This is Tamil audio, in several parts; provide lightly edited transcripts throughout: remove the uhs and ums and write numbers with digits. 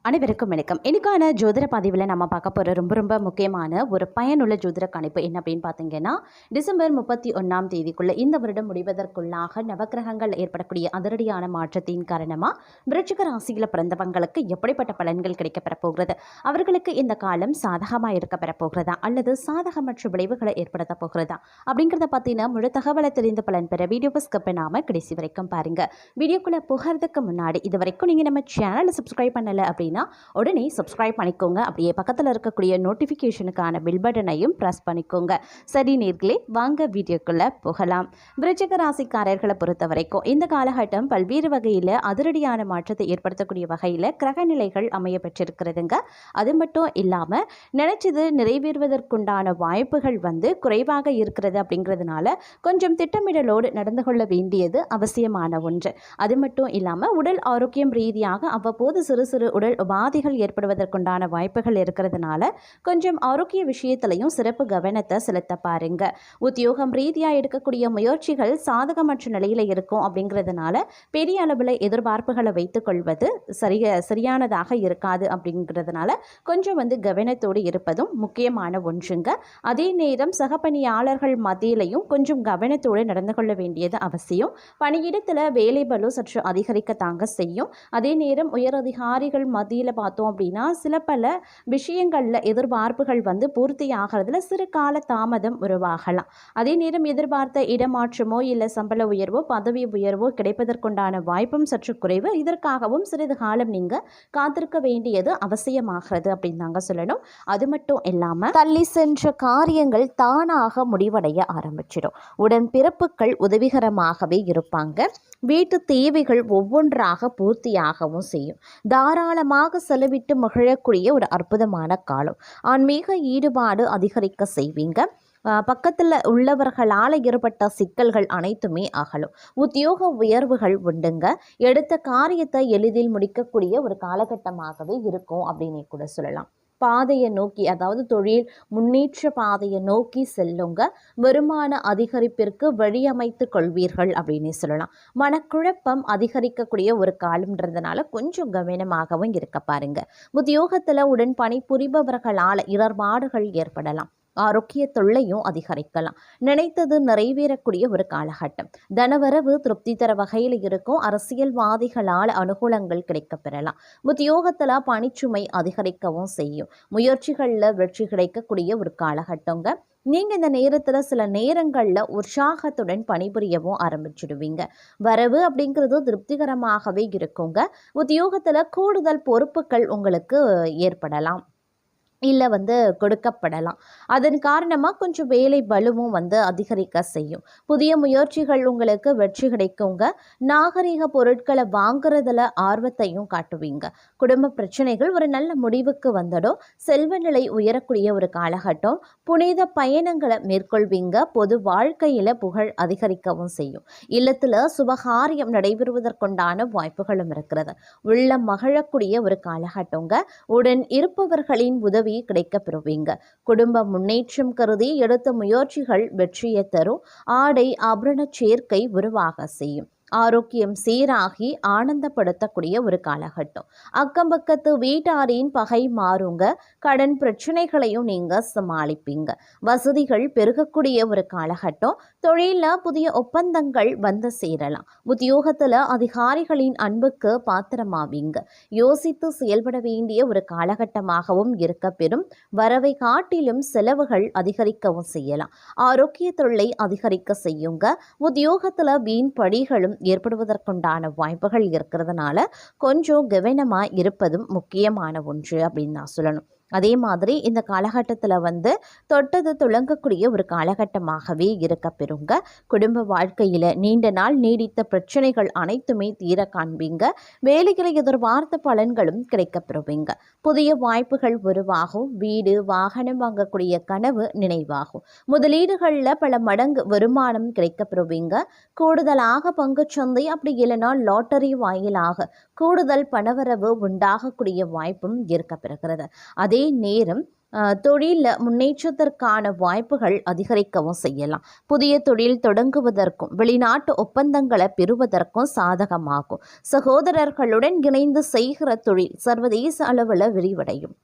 அனைவருக்கும் வணக்கம். இன்னைக்கான ஜோதிட பதிவில் நம்ம பார்க்க போகிற ரொம்ப முக்கியமான ஒரு பயனுள்ள ஜோதிட கணிப்பு என்ன அப்படின்னு பார்த்தீங்கன்னா, டிசம்பர் 31ஆம் தேதிக்குள்ள இந்த வருடம் முடிவதற்குள்ளாக நவக்கிரகங்கள் ஏற்படக்கூடிய அதிரடியான மாற்றத்தின் காரணமாக விருச்சிக ராசியில் பிறந்தவங்களுக்கு எப்படிப்பட்ட பலன்கள் கிடைக்கப்பெற போகிறது, அவர்களுக்கு இந்த காலம் சாதகமாக இருக்கப்பெற போகிறதா அல்லது சாதகமற்ற விளைவுகளை ஏற்படுத்த போகிறதா அப்படிங்கிறத பற்றின முழு தகவலை தெரிந்து பலன் பெற வீடியோவை ஸ்கிப் பண்ணாமல் கடைசி வரைக்கும் பாருங்கள். வீடியோக்குள்ளே போகிறதுக்கு முன்னாடி இது வரைக்கும் நீங்கள் நம்ம சேனலை சப்ஸ்கிரைப் பண்ணலை அப்படின்னா உடனே சப்ஸ்கிரைப் பண்ணிக்கோங்க. அப்படியே பக்கத்தில் இருக்கக்கூடிய நோட்டிஃபிகேஷனுக்கான பில் பட்டனையும் ப்ரெஸ் பண்ணிக்கோங்க. சரி நேர்களே, வாங்க வீடியோக்குள்ள போகலாம். விருச்சிக ராசிக்காரர்களை பொறுத்த வரைக்கும் இந்த காலகட்டம் பல்வேறு வகையில் அதிரடியான மாற்றத்தை ஏற்படுத்தக்கூடிய வகையில் கிரக நிலைகள் அமைய பெற்றிருக்கிறதுங்க. அது மட்டும் இல்லாமல் நினைச்சது நிறைவேறுவதற்குண்டான வாய்ப்புகள் குறைவாக இருக்கிறது. அப்படிங்கிறதுனால கொஞ்சம் திட்டமிடலோடு நடந்து கொள்ள வேண்டியது அவசியமான ஒன்று. அது மட்டும் இல்லாமல் உடல் ஆரோக்கியம் ரீதியாக அவ்வப்போது சிறு சிறு உடல் உபாதைகள் ஏற்படுவதற்குண்டான வாய்ப்புகள் இருக்கிறதுனால கொஞ்சம் ஆரோக்கிய விஷயத்திலையும் சிறப்பு கவனத்தை செலுத்த பாருங்க. உத்தியோகம் ரீதியாக எடுக்கக்கூடிய முயற்சிகள் சாதகமற்ற நிலையில் இருக்கும். அப்படிங்கிறதுனால பெரிய அளவில் எதிர்பார்ப்புகளை வைத்துக் கொள்வது சரியானதாக இருக்காது. அப்படிங்கிறதுனால கொஞ்சம் கவனத்தோடு இருப்பதும் முக்கியமான ஒன்றுங்க. அதே நேரம் சக பணியாளர்கள் மத்தியிலையும் கொஞ்சம் கவனத்தோடு நடந்து கொள்ள வேண்டியது அவசியம். பணியிடத்தில் வேலை பளு சற்று அதிகரிக்கத்தாங்க செய்யும். அதே நேரம் உயரதிகாரிகள் மத்தியில் பார்த்தோம் அப்படின்னா சில பல விஷயங்களில் எதிர்பார்ப்புகள் பூர்த்தி ஆகிறதுல சிறு கால தாமதம் உருவாகலாம். அதே நேரம் எதிர்பார்த்த இடமாற்றமோ இல்லை சம்பள உயர்வோ பதவி உயர்வோ கிடைப்பதற்குண்டான வாய்ப்பும் சற்று குறைவு. இதற்காகவும் சிறிது காலம் நீங்கள் காத்திருக்க வேண்டியது அவசியமாகிறது அப்படின்னு தாங்க சொல்லணும். அது மட்டும் இல்லாமல் தள்ளி சென்ற காரியங்கள் தானாக முடிவடைய ஆரம்பிச்சிடும். உடன் பிறப்புகள் உதவிகரமாகவே இருப்பாங்க. வீட்டு தேவைகள் ஒவ்வொன்றாக பூர்த்தியாகவும் செய்யும். தாராளமாக செலவிட்டு மகிழக்கூடிய ஒரு அற்புதமான காலம். ஆன்மீக ஈடுபாடு அதிகரிக்க செய்வீங்க. பக்கத்தில் உள்ளவர்களால் ஏற்பட்ட சிக்கல்கள் அனைத்துமே அகலும். உத்தியோக உயர்வுகள் உண்டுங்க. எடுத்த காரியத்தை எளிதில் முடிக்கக்கூடிய ஒரு காலகட்டமாகவே இருக்கும் அப்படின்னு கூட சொல்லலாம். பாதையை நோக்கி, அதாவது தொழில் முன்னேற்ற பாதையை நோக்கி செல்லுங்க. வருமான அதிகரிப்பிற்கு வழியமைத்து கொள்வீர்கள் அப்படின்னு சொல்லலாம். மனக்குழப்பம் அதிகரிக்கக்கூடிய ஒரு காலம்ன்றதுனால கொஞ்சம் கவனமாகவும் இருக்க பாருங்க. உத்தியோகத்தில் உடன் பணிபுரிபவர்களால் இடர்பாடுகள் ஏற்படலாம். ஆரோக்கிய தொல்லையும் அதிகரிக்கலாம். நினைத்தது நிறைவேறக்கூடிய ஒரு காலகட்டம். தனவரவு திருப்தி தர வகையில் இருக்கும். அரசியல்வாதிகளால் அனுகூலங்கள் கிடைக்க பெறலாம். உத்தியோகத்தில் பணிச்சுமை அதிகரிக்கவும் செய்யும். முயற்சிகளில் வெற்றி கிடைக்கக்கூடிய ஒரு காலகட்டங்க. நீங்கள் இந்த நேரத்தில் சில நேரங்களில் உற்சாகத்துடன் பணிபுரியவும் ஆரம்பிச்சிடுவீங்க. வரவு அப்படிங்கிறது திருப்திகரமாகவே இருக்குங்க. உத்தியோகத்தில் கூடுதல் பொறுப்புகள் உங்களுக்கு ஏற்படலாம், இல்லை கொடுக்கப்படலாம். அதன் காரணமாக கொஞ்சம் வேலை பலுவும் அதிகரிக்க செய்யும். புதிய முயற்சிகள் உங்களுக்கு வெற்றி கிடைக்குங்க. நாகரிக பொருட்களை வாங்குறதுல ஆர்வத்தையும் காட்டுவீங்க. குடும்ப பிரச்சனைகள் ஒரு நல்ல முடிவுக்கு வந்துடும். செல்வ நிலை உயரக்கூடிய ஒரு காலகட்டம். புனித பயணங்களை மேற்கொள்வீங்க. பொது வாழ்க்கையில் புகழ் அதிகரிக்கவும் செய்யும். இல்லத்தில் சுபகாரியம் நடைபெறுவதற்குண்டான வாய்ப்புகளும் இருக்கிறது. உள்ள மகிழக்கூடிய ஒரு காலகட்டங்க. உடன் இருப்பவர்களின் உதவி கிடைக்க பெறுவீங்க. குடும்ப முன்னேற்றம் கருதி எடுத்த முயற்சிகள் வெற்றியை தரும். ஆடை ஆபரண சேர்க்கை உருவாக செய்யும். ஆரோக்கியம் சீராகி ஆனந்தப்படுத்தக்கூடிய ஒரு காலகட்டம். அக்கம் பக்கத்து வீட்டாரின் பகை மாறுங்க. கடன் பிரச்சனைகளையும் நீங்க சமாளிப்பீங்க. வசதிகள் பெருகக்கூடிய ஒரு காலகட்டம். தொழிலில் புதிய ஒப்பந்தங்கள் சேரலாம். உத்தியோகத்தில் அதிகாரிகளின் அன்புக்கு பாத்திரமாவீங்க. யோசித்து செயல்பட வேண்டிய ஒரு காலகட்டமாகவும் இருக்க பெறும். வரவை காட்டிலும் செலவுகள் அதிகரிக்கவும் செய்யலாம். ஆரோக்கிய தொல்லை அதிகரிக்க செய்யுங்க. உத்தியோகத்தில் வீண் படிகளும் ஏற்படுவதற்குண்டான வாய்ப்புகள் இருக்கிறதுனால கொஞ்சம் கவனமாக இருப்பதும் முக்கியமான ஒன்று அப்படின்னு நான் சொல்லணும். அதே மாதிரி இந்த காலகட்டத்தில் தொட்டது துளங்கக்கூடிய ஒரு காலகட்டமாகவே இருக்க பெறுங்க. குடும்ப வாழ்க்கையில் நீண்ட நாள் நீடித்த பிரச்சனைகள் அனைத்துமே தீர காண்பீங்க. வேலைகளை எதிர்பார்த்த பலன்களும் கிடைக்க பெறுவீங்க. புதிய வாய்ப்புகள் உருவாகும். வீடு வாகனம் வாங்கக்கூடிய கனவு நினைவாகும். முதலீடுகளில் பல மடங்கு வருமானம் கிடைக்க பெறுவீங்க. கூடுதலாக பங்குச்சந்தை அப்படி இல்லைனா லாட்டரி வாயிலாக கூடுதல் பணவரவு உண்டாகக்கூடிய வாய்ப்பும் இருக்க பெறுகிறது. அதே நேரம் தொழிலில் முன்னேற்றத்திற்கான வாய்ப்புகள் அதிகரிக்கவும் செய்யலாம். புதிய தொழில் தொடங்குவதற்கும் வெளிநாட்டு ஒப்பந்தங்களை பெறுவதற்கும் சாதகமாகும். சகோதரர்களுடன் இணைந்து செய்கிற தொழில் சர்வதேச அளவில் விரிவடையும்.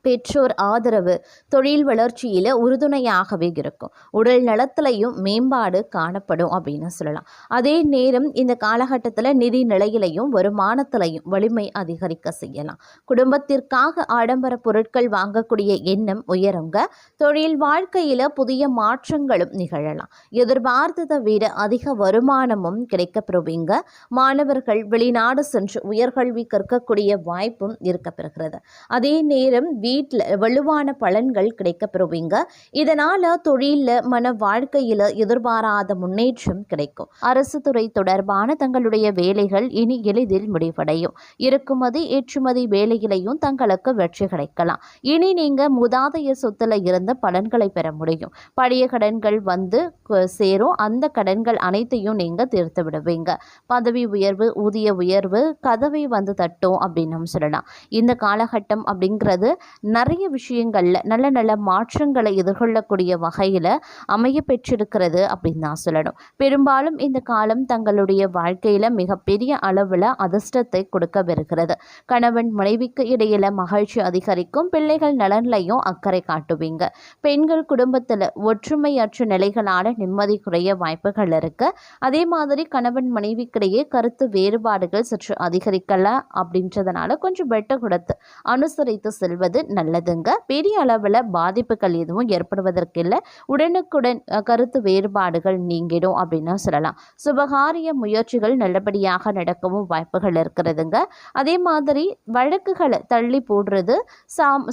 பெற்றோர் ஆதரவு தொழில் வளர்ச்சியில் உறுதுணையாகவே இருக்கும். உடல் நலத்திலையும் மேம்பாடு காணப்படும் அப்படின்னு சொல்லலாம். அதே நேரம் இந்த காலகட்டத்தில் நிதி நிலையிலையும் வருமானத்திலையும் வலிமை அதிகரிக்க செய்யலாம். குடும்பத்திற்காக ஆடம்பர பொருட்கள் வாங்கக்கூடிய எண்ணம் உயருங்க. தொழில் வாழ்க்கையில் புதிய மாற்றங்களும் நிகழலாம். எதிர்பார்த்ததை விட அதிக வருமானமும் கிடைக்கப்பெறுவீங்க. மாணவர்கள் வெளிநாடு சென்று உயர்கல்வி கற்கக்கூடிய வாய்ப்பும் இருக்கப்பெறுகிறது. அதே நேரம் வீட்டில் வலுவான பலன்கள் கிடைக்கப்பெறுவீங்க. இதனால் தொழிலில் மன வாழ்க்கையில் எதிர்பாராத முன்னேற்றம் கிடைக்கும். அரசு துறை தொடர்பான தங்களுடைய வேலைகள் இனி எளிதில் முடிவடையும். இறக்குமதி ஏற்றுமதி வேலையிலையும் தங்களுக்கு வெற்றி கிடைக்கலாம். இனி நீங்கள் மூதாதைய சொத்துல இருந்த பலன்களை பெற முடியும். பழைய கடன்கள் வந்து சேரும். அந்த கடன்கள் அனைத்தையும் நீங்கள் தீர்த்து விடுவீங்க. பதவி உயர்வு ஊதிய உயர்வு கதவை வந்து தட்டும் அப்படின்னு சொல்லலாம். இந்த காலகட்டம் அப்படிங்கிறது நிறைய விஷயங்களில் நல்ல நல்ல மாற்றங்களை எதிர்கொள்ளக்கூடிய வகையில் அமைய பெற்றிருக்கிறது அப்படின்னு தான் சொல்லணும். பெரும்பாலும் இந்த காலம் தங்களுடைய வாழ்க்கையில் மிகப்பெரிய அளவில் அதிர்ஷ்டத்தை கொடுக்கவிருக்கிறது. கணவன் மனைவிக்கு இடையில மகிழ்ச்சி அதிகரிக்கும். பிள்ளைகள் நலன்லையும் அக்கறை காட்டுவீங்க. பெண்கள் குடும்பத்தில் ஒற்றுமையற்ற நிலைகளான நிம்மதி குறைய வாய்ப்புகள் இருக்கு. அதே மாதிரி கணவன் மனைவிக்கிடையே கருத்து வேறுபாடுகள் சற்று அதிகரிக்கலாம். அப்படின்றதுனால கொஞ்சம் வெட்ட கொடுத்து அனுசரித்து செல்வது நல்லதுங்க. பெரிய அளவில் பாதிப்புகள் எதுவும் ஏற்படுவதற்கு இல்லை. உடனுக்குடன் கருத்து வேறுபாடுகள் நீங்கிடும் அப்படின்னு சொல்லலாம். சுபகாரிய முயற்சிகள் நல்லபடியாக நடக்கவும் வாய்ப்புகள் இருக்கிறதுங்க. அதே மாதிரி வழக்குகளை தள்ளி போடுறது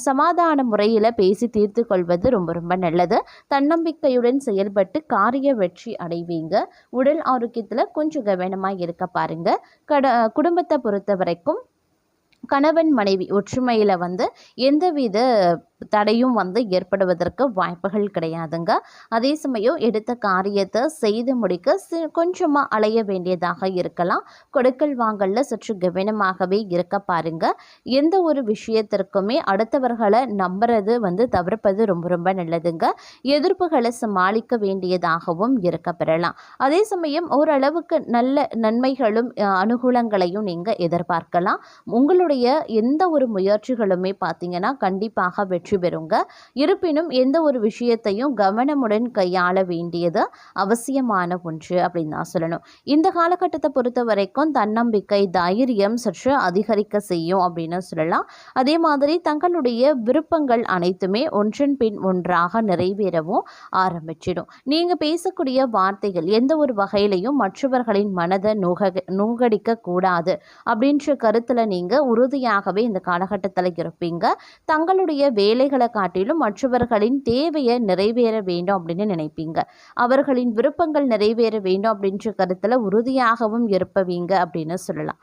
சமாதான முறையில் பேசி தீர்த்து கொள்வது ரொம்ப ரொம்ப நல்லது. தன்னம்பிக்கையுடன் செயல்பட்டு காரிய வெற்றி அடைவீங்க. உடல் ஆரோக்கியத்தில் கொஞ்சம் கவனமாக இருக்க பாருங்க. குடும்பத்தை பொறுத்த வரைக்கும் கணவன் மனைவி ஒற்றுமையில் எந்தவித தடையும் ஏற்படுவதற்கு வாய்ப்புகள் கிடையாதுங்க. அதே சமயம் எடுத்த காரியத்தை செய்து முடிக்க கொஞ்சமாக அலைய வேண்டியதாக இருக்கலாம். கொடுக்கல் வாங்கல்ல சற்று கவனமாகவே இருக்க பாருங்க. எந்த ஒரு விஷயத்திற்குமே அடுத்தவர்களை நம்புறது தவிர்ப்பது ரொம்ப ரொம்ப நல்லதுங்க. எதிர்ப்புகளை சமாளிக்க வேண்டியதாகவும் இருக்க பெறலாம். அதே சமயம் ஓரளவுக்கு நல்ல நன்மைகளும் அனுகூலங்களையும் நீங்கள் எதிர்பார்க்கலாம். உங்களுடைய எந்த ஒரு முயற்சிகளுமே பார்த்தீங்கன்னா கண்டிப்பாக வெற்றி பெறுங்க. இருப்பினும் எந்த ஒரு விஷயத்தையும் கவனமுடன் கையாள வேண்டியது அவசியமான ஒன்று அப்படின்னு தான் சொல்லணும். இந்த காலகட்டத்தை பொறுத்த வரைக்கும் தன்னம்பிக்கை தைரியம் சற்று அதிகரிக்க செய்யும் அப்படின்னு சொல்லலாம். அதே மாதிரி தங்களுடைய விருப்பங்கள் அனைத்துமே ஒன்றன் பின் ஒன்றாக நிறைவேறவும் ஆரம்பிச்சிடும். நீங்கள் பேசக்கூடிய வார்த்தைகள் எந்த ஒரு வகையிலையும் மற்றவர்களின் மனதை நூகடிக்க கூடாது அப்படின்ற கருத்தில் நீங்கள் உறுதியாகவே இந்த காலகட்டத்தில் இருப்பீங்க. தங்களுடைய வேலைகளை காட்டிலும் மற்றவர்களின் தேவையை நிறைவேற வேண்டும் அப்படின்னு நினைப்பீங்க. அவர்களின் விருப்பங்கள் நிறைவேற வேண்டும் அப்படின்ற கருத்தில் உறுதியாகவும் இருப்பவீங்க அப்படின்னு சொல்லலாம்.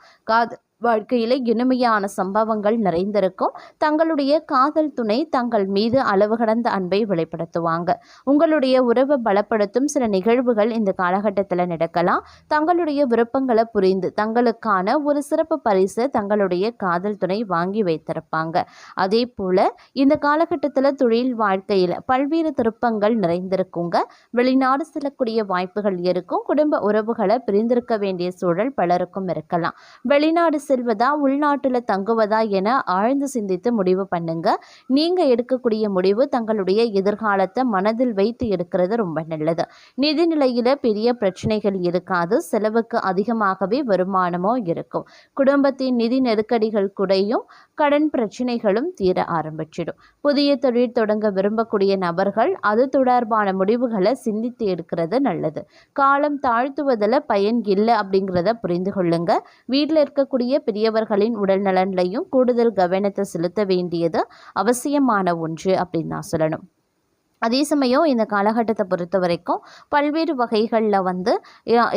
வாழ்க்கையில் இனிமையான சம்பவங்கள் நிறைந்திருக்கும். தங்களுடைய காதல் துணை தங்கள் மீது அளவு கடந்த அன்பை வெளிப்படுத்துவாங்க. உங்களுடைய உறவை பலப்படுத்தும் சில நிகழ்வுகள் இந்த காலகட்டத்தில் நடக்கலாம். தங்களுடைய விருப்பங்களை புரிந்து தங்களுக்கான ஒரு சிறப்பு பரிசு தங்களுடைய காதல் துணை வாங்கி வைத்திருப்பாங்க. அதே போல இந்த காலகட்டத்தில் தொழில் வாழ்க்கையில் பல்வேறு திருப்பங்கள் நிறைந்திருக்குங்க. வெளிநாடு செல்லக்கூடிய வாய்ப்புகள் இருக்கும். குடும்ப உறவுகளை பிரிந்திருக்க வேண்டிய சூழல் பலருக்கும் இருக்கலாம். வெளிநாடு செல்வதா உள்நாட்டில் தங்குவதா என ஆழ்ந்து சிந்தித்து முடிவு பண்ணுங்க. நீங்க எடுக்கக்கூடிய முடிவு தங்களுடைய எதிர்காலத்தை மனதில் வைத்து எடுக்கிறது ரொம்ப நல்லது. நிதி நிலையில பெரிய பிரச்சனைகள் இருக்காது. செலவுக்கு அதிகமாகவே வருமானமோ இருக்கும். குடும்பத்தின் நிதி நெருக்கடிகள் குறையும். கடன் பிரச்சனைகளும் தீர ஆரம்பிச்சிடும். புதிய தொழில் தொடங்க விரும்பக்கூடிய நபர்கள் அது தொடர்பான முடிவுகளை சிந்தித்து எடுக்கிறது நல்லது. காலம் தாழ்த்துவதில் பயன் இல்லை அப்படிங்கிறத புரிந்து கொள்ளுங்க. வீட்டில் இருக்கக்கூடிய பெரியவர்களின் உடல் நலன்லையும் கூடுதல் கவனத்தை செலுத்த வேண்டியது அவசியமான ஒன்று அப்படின்னு நான் சொல்லணும். அதே சமயம் இந்த காலகட்டத்தை பொறுத்த வரைக்கும் பல்வேறு வகைகளில்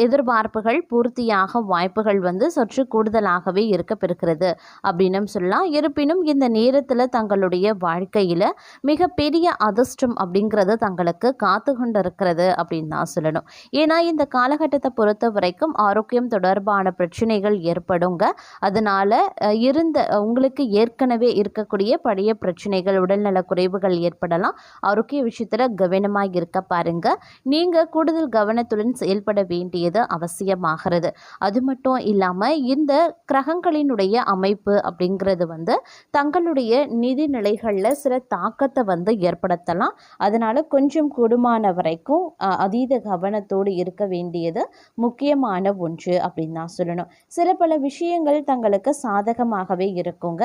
எதிர்பார்ப்புகள் பூர்த்தியாக வாய்ப்புகள் சற்று கூடுதலாகவே இருக்கப்பெறுகிறது அப்படின்னு சொல்லலாம். இருப்பினும் இந்த நேரத்தில் தங்களுடைய வாழ்க்கையில் மிகப்பெரிய அதிர்ஷ்டம் அப்படிங்கிறது தங்களுக்கு காத்து கொண்டு இருக்கிறது அப்படின்னு தான் சொல்லணும். ஏன்னா இந்த காலகட்டத்தை பொறுத்த வரைக்கும் ஆரோக்கியம் தொடர்பான பிரச்சனைகள் ஏற்படுங்க. அதனால் உங்களுக்கு ஏற்கனவே இருக்கக்கூடிய பழைய பிரச்சனைகள், உடல்நல குறைவுகள் ஏற்படலாம். ஆரோக்கிய விஷயத்தில் கவனமாக இருக்க பாருங்க. நீங்கள் கூடுதல் கவனத்துடன் செயல்பட வேண்டியது அவசியமாகிறது. அது மட்டும் இல்லாமல் இந்த கிரகங்களினுடைய அமைப்பு அப்படிங்கிறது தங்களுடைய நிதி நிலைகளில் சில தாக்கத்தை ஏற்படுத்தலாம். அதனால் கொஞ்சம் கூடுமான வரைக்கும் அதீத கவனத்தோடு இருக்க வேண்டியது முக்கியமான ஒன்று அப்படின்னு தான் சொல்லணும். சில பல விஷயங்கள் தங்களுக்கு சாதகமாகவே இருக்குங்க.